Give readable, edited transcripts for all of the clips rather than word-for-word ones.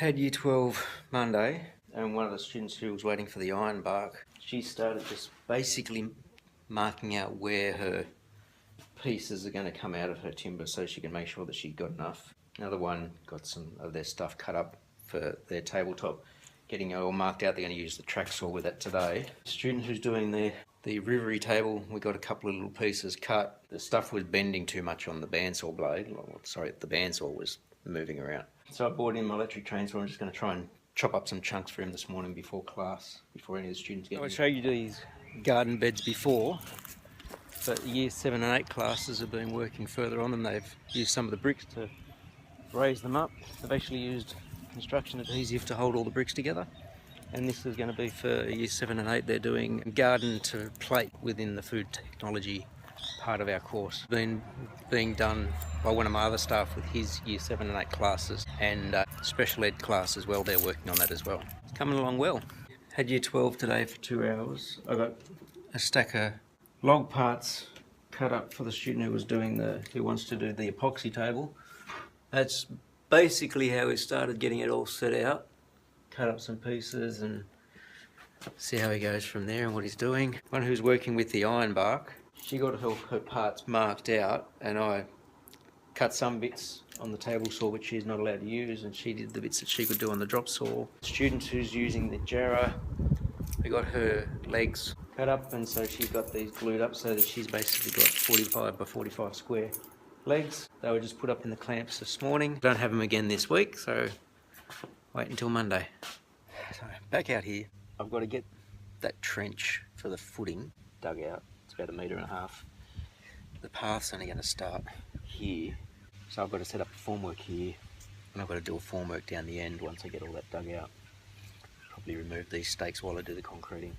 Had Year 12 Monday, and one of the students who was waiting for the iron bark, she started just basically marking out where her pieces are going to come out of her timber so she can make sure that she got enough. Another one got some of their stuff cut up for their tabletop, getting it all marked out. They're going to use the track saw with that today. The student who's doing the rivery table, we got a couple of little pieces cut. The stuff was bending too much on the bandsaw blade. Sorry, the bandsaw was moving around. So I brought in my electric chainsaw. I'm just going to try and chop up some chunks for him this morning before class, before any of the students get in. I showed you these garden beds before, but Year 7 and 8 classes have been working further on them. They've used some of the bricks to raise them up. They've actually used construction adhesive to hold all the bricks together. And this is going to be for Year 7 and 8. They're doing garden to plate within the food technology part of our course. Being done by one of my other staff with his Year 7 and 8 classes, and special ed class as well. They're working on that as well. It's coming along well. Had Year 12 today for 2 hours. I got a stack of log parts cut up for the student who wants to do the epoxy table. That's basically how we started getting it all set out. Cut up some pieces and see how he goes from there and what he's doing. One who's working with the iron bark, she got her parts marked out, and I cut some bits on the table saw which she's not allowed to use, and she did the bits that she could do on the drop saw. Student who's using the jarrah, we got her legs cut up, and so she's got these glued up so that she's basically got 45 by 45 square legs. They were just put up in the clamps this morning. Don't have them again this week, so wait until Monday. So back out here, I've got to get that trench for the footing dug out. It's about 1.5 meters. The path's only going to start here, so I've got to set up a formwork here, and I've got to do a formwork down the end once I get all that dug out. Probably remove these stakes while I do the concreting.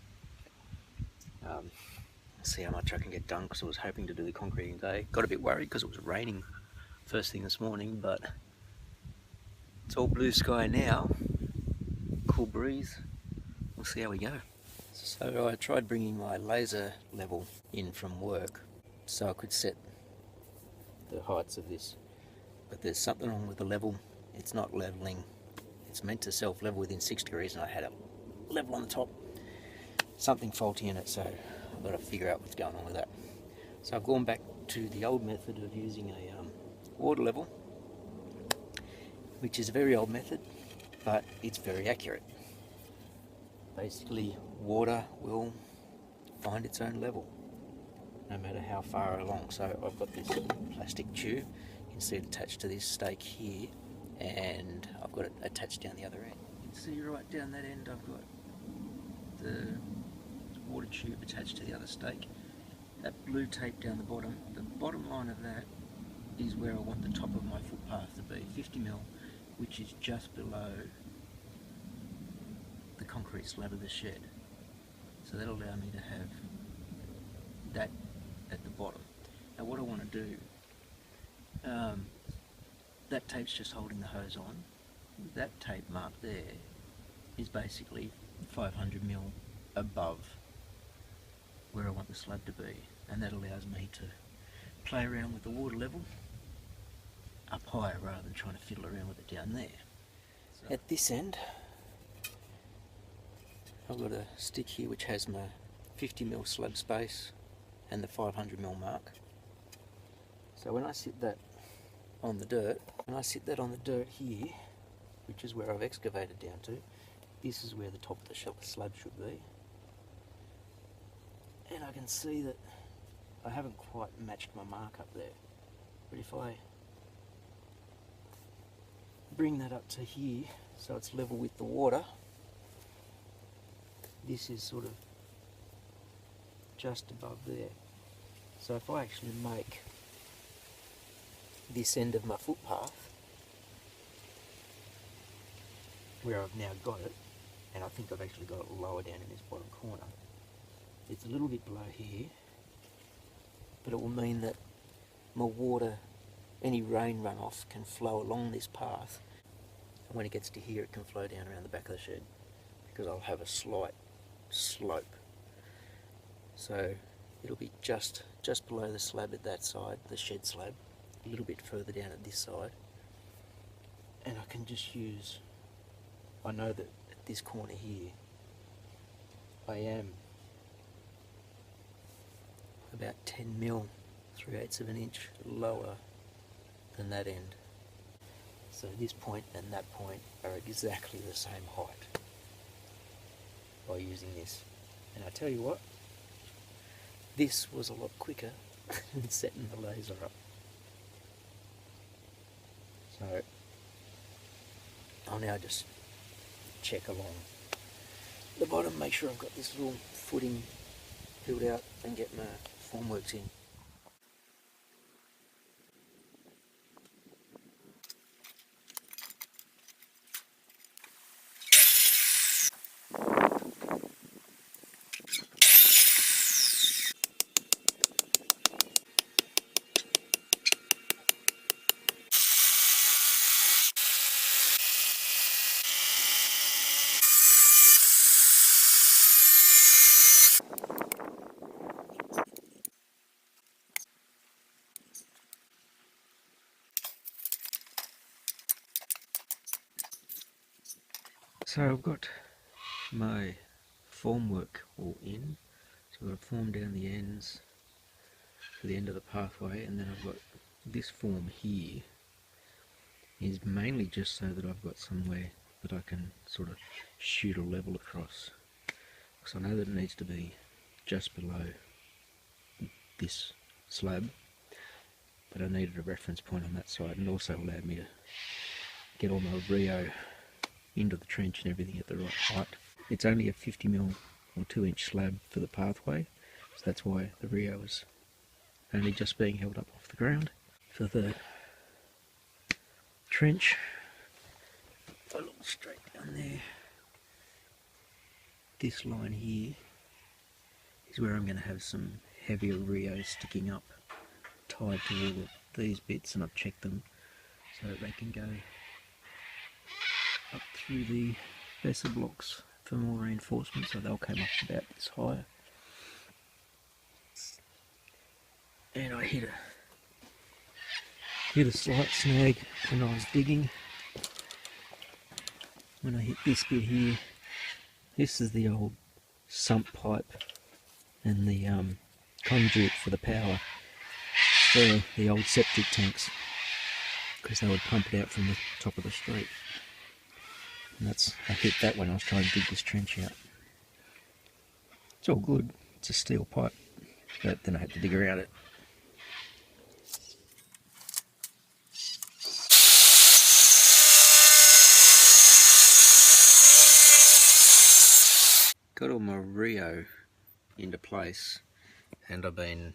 See how much I can get done, because I was hoping to do the concreting today. Got a bit worried because it was raining first thing this morning, but it's all blue sky now. Cool breeze. We'll see how we go. So I tried bringing my laser level in from work so I could set the heights of this, but there's something wrong with the level. It's not leveling. It's meant to self-level within 6 degrees, and I had a level on the top. Something faulty in it, so I've got to figure out what's going on with that. So I've gone back to the old method of using a water level, which is a very old method, but it's very accurate. Basically, water will find its own level, no matter how far along. So I've got this plastic tube, you can see it attached to this stake here, and I've got it attached down the other end. You can see right down that end I've got the water tube attached to the other stake. That blue tape down the bottom line of that is where I want the top of my footpath to be, 50 mil, which is just below the concrete slab of the shed. So that'll allow me to have that at the bottom. Now what I want to do, that tape's just holding the hose on. That tape marked there is basically 500 mil above where I want the slab to be, and that allows me to play around with the water level up higher rather than trying to fiddle around with it down there. So at this end I've got a stick here which has my 50 mil slab space and the 500 mil mark. So when I sit that on the dirt, here, which is where I've excavated down to, this is where the top of the slab should be. And I can see that I haven't quite matched my mark up there. But if I bring that up to here, so it's level with the water, this is sort of just above there. So if I actually make this end of my footpath, where I've now got it, and I think I've actually got it lower down in this bottom corner, it's a little bit below here, but it will mean that my water, any rain runoff, can flow along this path, and when it gets to here it can flow down around the back of the shed, because I'll have a slight slope. So it'll be just below the slab at that side, the shed slab, a little bit further down at this side, and I can just use I know that at this corner here I am about 10 mil, 3/8 of an inch lower than that end. So this point and that point are exactly the same height by using this. And I tell you what, this was a lot quicker than setting the laser up. So I'll now just check along the bottom, make sure I've got this little footing filled out and get my formworks in. So I've got my formwork all in. So I've got a form down the ends for the end of the pathway, and then I've got this form here is mainly just so that I've got somewhere that I can sort of shoot a level across. Because I know that it needs to be just below this slab, but I needed a reference point on that side, and also allowed me to get all my Rio into the trench and everything at the right height. It's only a 50mm or 2-inch slab for the pathway, so that's why the Rio is only just being held up off the ground. For the trench, if I look straight down there, this line here is where I'm going to have some heavier Rio sticking up, tied to all of these bits, and I've checked them so that they can go up through the better blocks for more reinforcement, so they'll come up about this high. And I hit a slight snag when I was digging. When I hit this bit here, this is the old sump pipe and the conduit for the power for the old septic tanks, because they would pump it out from the top of the street. And I hit that when I was trying to dig this trench out. It's all good, it's a steel pipe, but then I had to dig around it. Got all my Rio into place, and I've been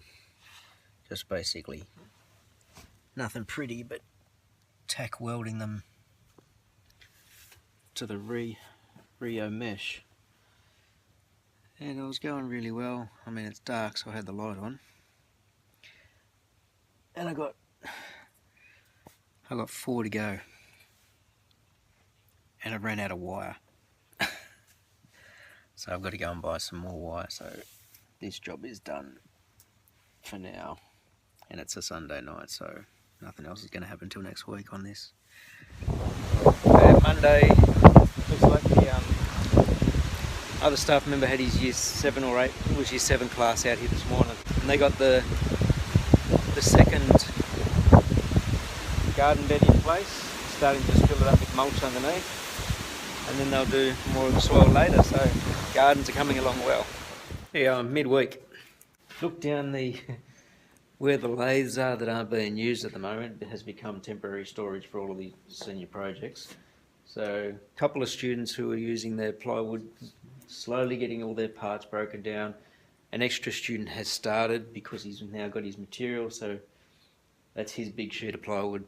just basically nothing pretty but tack welding them to the Rio mesh, and it was going really well. I mean, it's dark, so I had the light on, and I got 4 to go, and I ran out of wire. So I've got to go and buy some more wire. So this job is done for now, and it's a Sunday night, so nothing else is going to happen until next week on this. Monday, looks like the other staff member had his year 7 or 8, it was year 7 class out here this morning, and they got the second garden bed in place, starting to just fill it up with mulch underneath, and then they'll do more of the soil later, so gardens are coming along well. Yeah, midweek. Look down where the lathes are that aren't being used at the moment. It has become temporary storage for all of the senior projects. So a couple of students who are using their plywood, slowly getting all their parts broken down. An extra student has started because he's now got his material, so that's his big sheet of plywood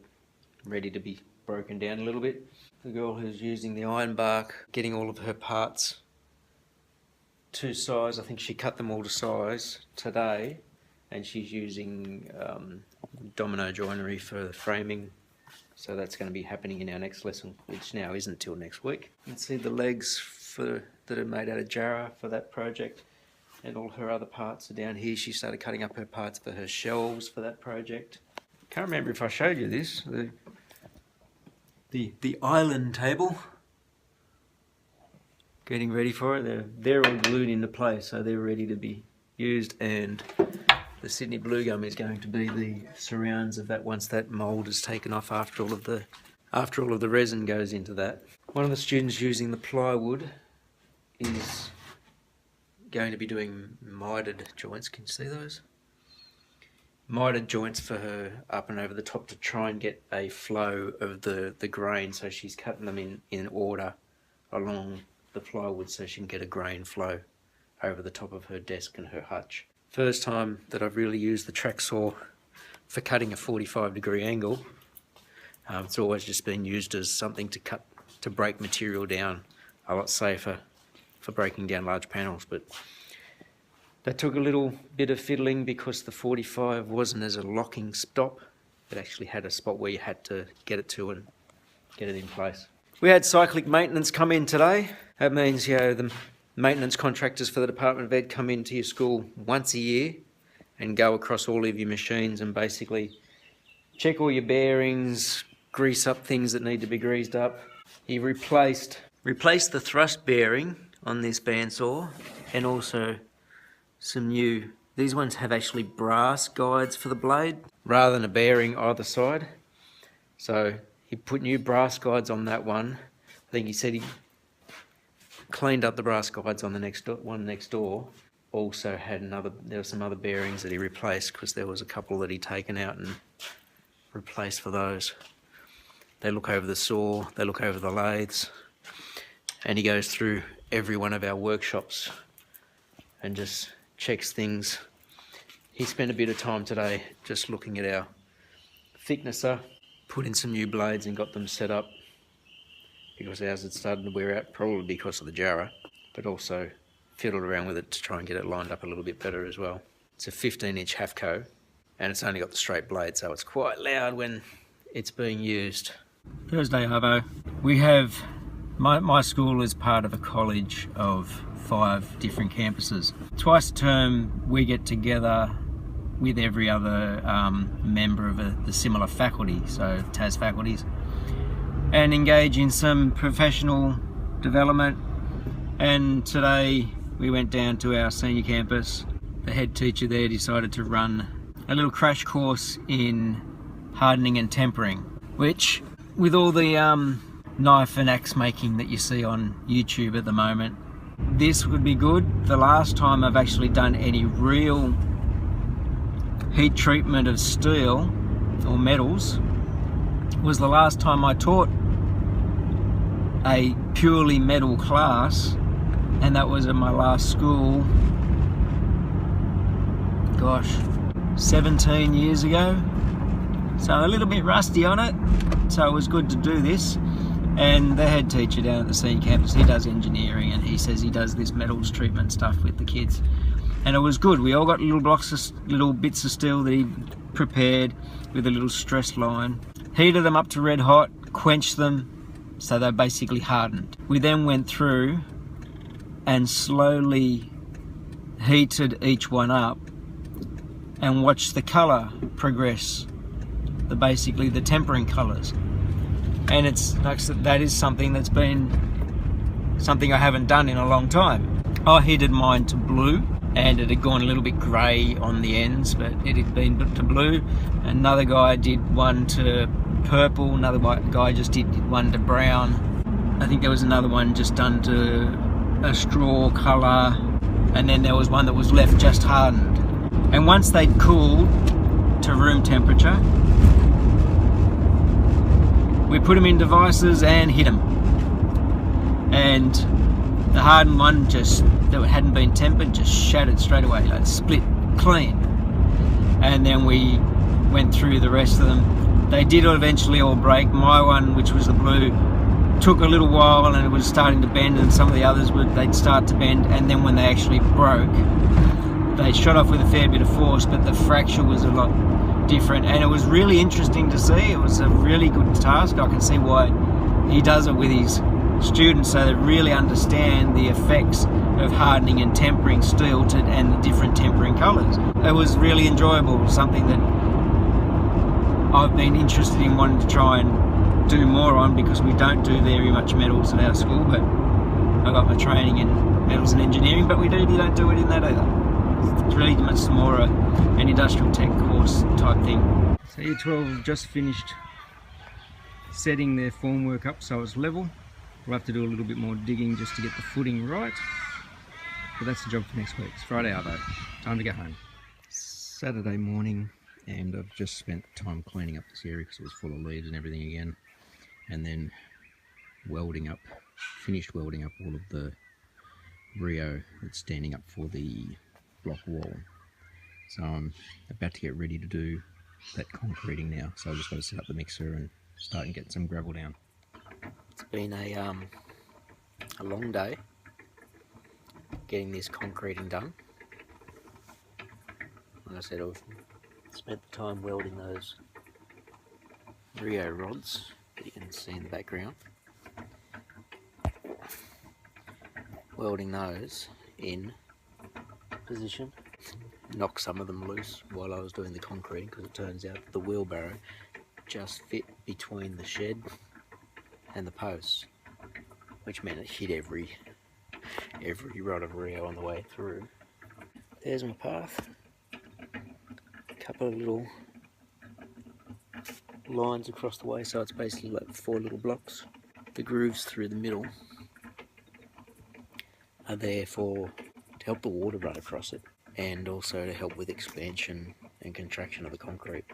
ready to be broken down a little bit. The girl who's using the iron bark, getting all of her parts to size. I think she cut them all to size today, and she's using domino joinery for the framing, so that's going to be happening in our next lesson, which now isn't till next week. You can see the legs that are made out of jarrah for that project, and all her other parts are down here. She started cutting up her parts for her shelves for that project. Can't remember if I showed you this, the island table. getting ready for it. They're all glued into place, so they're ready to be used, and the Sydney Blue Gum is going to be the surrounds of that once that mould is taken off after all of the resin goes into that. One of the students using the plywood is going to be doing mitered joints. Can you see those? Mitered joints for her up and over the top to try and get a flow of the grain, so she's cutting them in order along the plywood so she can get a grain flow over the top of her desk and her hutch. First time that I've really used the track saw for cutting a 45-degree angle. It's always just been used as something to break material down, a lot safer for breaking down large panels, but that took a little bit of fiddling because the 45 wasn't as a locking stop. It actually had a spot where you had to get it to and get it in place. We had cyclic maintenance come in today. That means, you know, the maintenance contractors for the Department of Ed come into your school once a year and go across all of your machines and basically check all your bearings, grease up things that need to be greased up. He replaced the thrust bearing on this bandsaw, and also some new, these ones have actually brass guides for the blade rather than a bearing either side. So he put new brass guides on that one. I think he said he cleaned up the brass guides on the one next door. Also had there were some other bearings that he replaced because there was a couple that he'd taken out and replaced for those. They look over the saw, they look over the lathes, and he goes through every one of our workshops and just checks things. He spent a bit of time today just looking at our thicknesser, put in some new blades and got them set up because ours had started to wear out, probably because of the jarrah, but also fiddled around with it to try and get it lined up a little bit better as well. It's a 15-inch Hafco and it's only got the straight blade, so it's quite loud when it's being used. Thursday Arvo. We have, my school is part of a college of 5 different campuses. Twice a term we get together with every other member of the similar faculty, so TAS faculties, and engage in some professional development. And today we went down to our senior campus. The head teacher there decided to run a little crash course in hardening and tempering, which, with all the knife and axe making that you see on YouTube at the moment, this would be good. The last time I've actually done any real heat treatment of steel or metals was the last time I taught a purely metal class, and that was at my last school, gosh, 17 years ago. So a little bit rusty on it, so it was good to do this. And the head teacher down at the senior campus, he does engineering, and he says he does this metals treatment stuff with the kids. And it was good. We all got little bits of steel that he prepared with a little stress line. Heated them up to red hot, quenched them, so they basically hardened. We then went through and slowly heated each one up and watched the colour progress, basically the tempering colours. And it's like, that is something that's been something I haven't done in a long time. I heated mine to blue, and it had gone a little bit grey on the ends, but it had been to blue. Another guy did one to purple, another guy just did one to brown. I think there was another one just done to a straw colour, and then there was one that was left just hardened. And once they'd cooled to room temperature, we put them in devices and hit them. And the hardened one, that hadn't been tempered, just shattered straight away, like split clean. And then we went through the rest of them. They did eventually all break. My one, which was the blue, took a little while and it was starting to bend, and some of the others they'd start to bend, and then when they actually broke, they shot off with a fair bit of force, but the fracture was a lot different, and it was really interesting to see. It was a really good task. I can see why he does it with his students, so they really understand the effects of hardening and tempering steel and the different tempering colours. It was really enjoyable, something that I've been interested in wanting to try and do more on, because we don't do very much metals at our school, but I got my training in metals and engineering, but you don't do it in that either. It's really much more an industrial tech course type thing. So year 12 have just finished setting their formwork up so it's level. We'll have to do a little bit more digging just to get the footing right. But that's the job for next week. It's Friday arvo. Time to go home. Saturday morning, and I've just spent time cleaning up this area because it was full of leaves and everything again. And then finished welding up all of the Rio that's standing up for the block wall. So I'm about to get ready to do that concreting now. So I've just got to set up the mixer and start and get some gravel down. It's been a long day getting this concreting done. Like I said, I've spent the time welding those Rio rods that you can see in the background. Welding those in position. Knocked some of them loose while I was doing the concreting because it turns out the wheelbarrow just fit between the shed and the posts, which meant it hit every rod of Rio on the way through. There's my path. A couple of little lines across the way, so it's basically like 4 little blocks. The grooves through the middle are there to help the water run across it, and also to help with expansion and contraction of the concrete.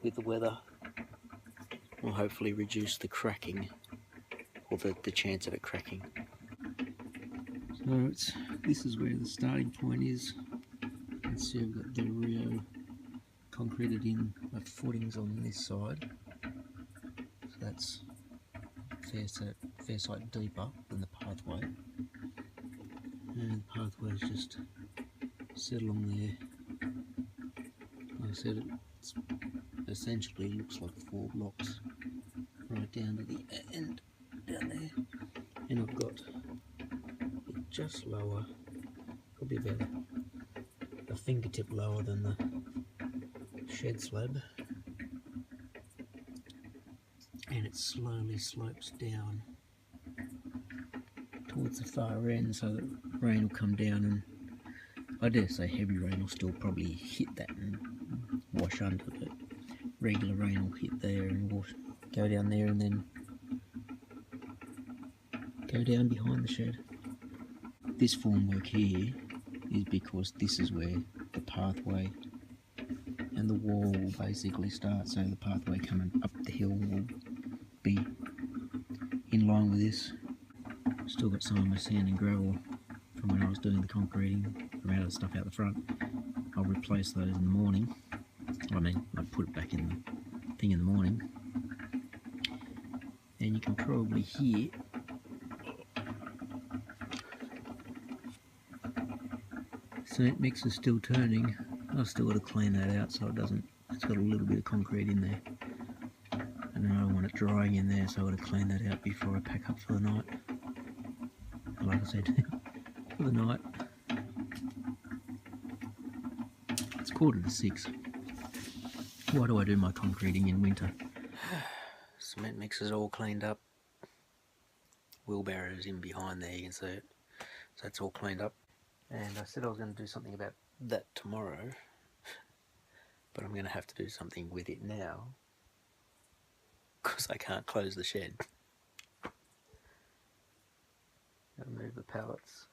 With the weather, will hopefully reduce the cracking, or the chance of it cracking. So this is where the starting point is. You can see I've got the Rio concreted in, my footings on this side. So that's fair sight deeper than the pathway. And the pathway is just set along there. Like I said, it essentially looks like 4 blocks right down to the end down there. And I've got it just lower, probably about a fingertip lower than the shed slab. And it slowly slopes down towards the far end so that rain will come down, and I dare say heavy rain will still probably hit that and wash under, but regular rain will hit there and go down there and then go down behind the shed. This formwork here is because this is where the pathway and the wall will basically start, so the pathway coming up the hill will be in line with this. Still got some of my sand and gravel from when I was doing the concreting from out of the stuff out the front. I'll replace those in the morning. I mean, I put it back in the thing in the morning. And you can probably hear cement mix is still turning. I've still got to clean that out so it doesn't, it's got a little bit of concrete in there. And then I don't want it drying in there, so I've got to clean that out before I pack up for the night. And like I said, for the night, it's 5:45. Why do I do my concreting in winter? Cement mix is all cleaned up. Wheelbarrow's in behind there, you can see it. So it's all cleaned up. And I said I was going to do something about that tomorrow, but I'm going to have to do something with it now because I can't close the shed. Got to move the pallets,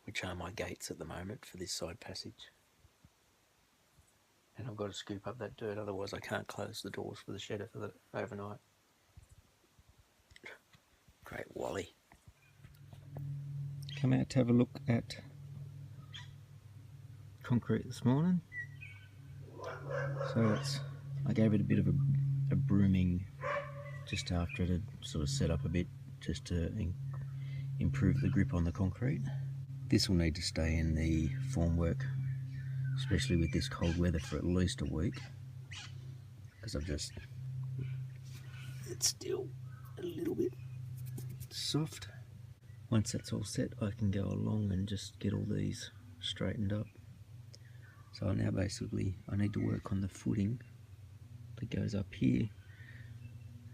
which are my gates at the moment for this side passage. And I've got to scoop up that dirt, otherwise I can't close the doors for the shed for the overnight. Great Wally. Come out to have a look at concrete this morning. So I gave it a bit of a brooming just after it had sort of set up a bit, just to improve the grip on the concrete. This will need to stay in the formwork, especially with this cold weather, for at least a week, because it's still a little bit soft. Once that's all set, I can go along and just get all these straightened up. So now basically I need to work on the footing that goes up here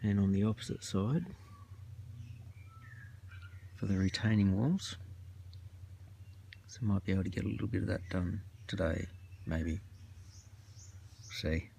and on the opposite side. for the retaining walls. So might be able to get a little bit of that done today, maybe. See.